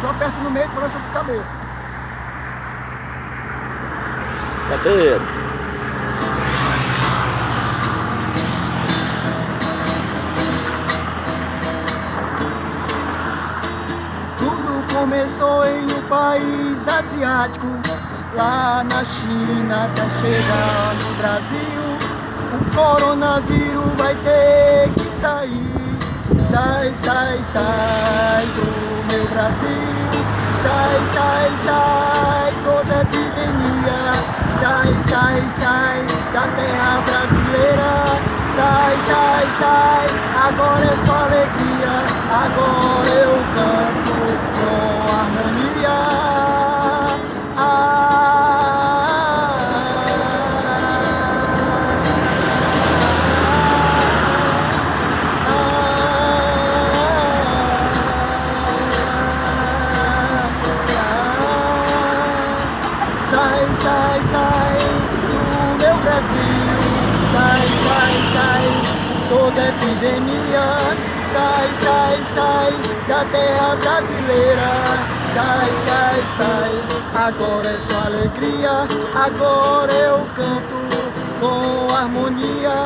Tu aperta no meio e começa por cabeça. Bater. Tudo começou em um país asiático, lá na China até chegar no Brasil. O coronavírus vai ter que sair. Sai, sai, sai do meu Brasil. Sai, sai, sai toda epidemia. Sai, sai, sai da terra brasileira. Sai, sai, sai, agora é só alegria. Agora eu canto com harmonia. Sai, sai, sai do meu Brasil. Sai, sai, sai toda epidemia. Sai, sai, sai da terra brasileira. Sai, sai, sai, agora é só alegria. Agora eu canto com harmonia.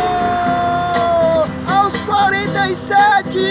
Terminou aos 47.